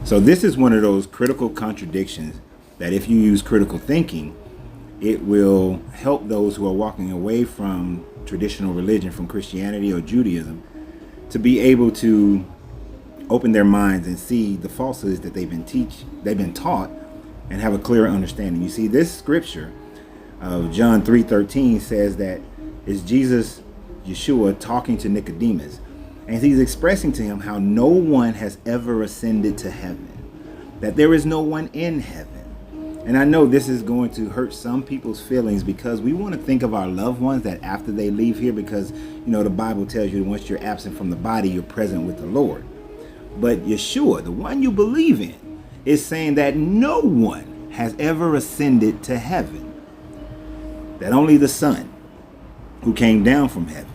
So this is one of those critical contradictions that if you use critical thinking, it will help those who are walking away from traditional religion, from Christianity or Judaism, to be able to open their minds and see the falsehoods that they've been taught, and have a clearer understanding. You see, this scripture of John 3:13 says that it's Jesus, Yeshua, talking to Nicodemus, and he's expressing to him how no one has ever ascended to heaven, that there is no one in heaven. And I know this is going to hurt some people's feelings, because we want to think of our loved ones that after they leave here, because the Bible tells you once you're absent from the body, you're present with the Lord. But Yeshua, the one you believe in, is saying that no one has ever ascended to heaven, that only the Son, who came down from heaven.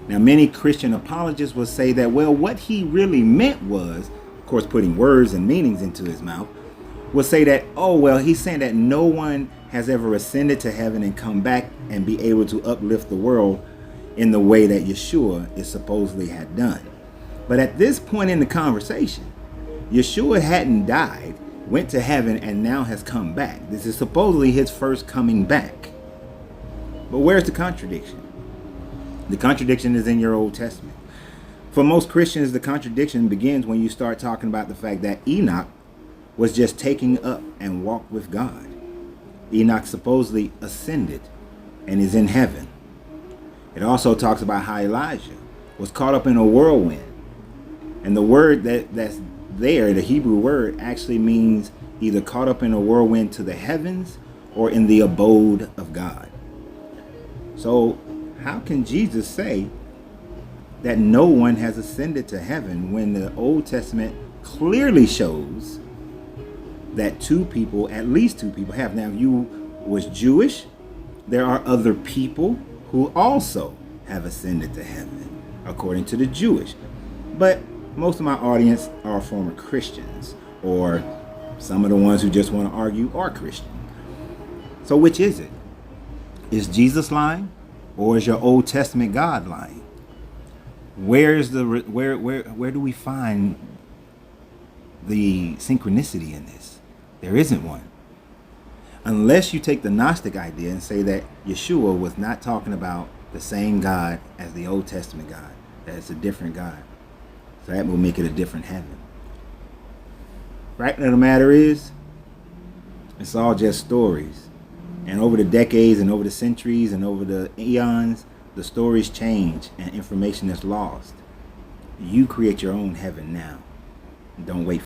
Now, many Christian apologists will say that, well, what he really meant was, of course, putting words and meanings into his mouth, will say that, oh, well, he's saying that no one has ever ascended to heaven and come back and be able to uplift the world in the way that Yeshua is supposedly had done. But at this point in the conversation, Yeshua hadn't died, went to heaven, and now has come back. This is supposedly his first coming back. But where's the contradiction? The contradiction is in your Old Testament. For most Christians, the contradiction begins when you start talking about the fact that Enoch was just taken up and walked with God. Enoch supposedly ascended and is in heaven. It also talks about how Elijah was caught up in a whirlwind. And the word that's there, the Hebrew word, actually means either caught up in a whirlwind to the heavens or in the abode of God. So how can Jesus say that no one has ascended to heaven when the Old Testament clearly shows that at least two people have? Now, if you was Jewish, there are other people who also have ascended to heaven, according to the Jewish. But most of my audience are former Christians, or some of the ones who just want to argue are Christian. So which is it? Is Jesus lying, or is your Old Testament God lying? Where do we find the synchronicity in this? There isn't one. Unless you take the Gnostic idea and say that Yeshua was not talking about the same God as the Old Testament God, that it's a different God. So that will make it a different heaven. Right now, the matter is, it's all just stories. And over the decades and over the centuries and over the eons, the stories change and information is lost. You create your own heaven now. Don't wait.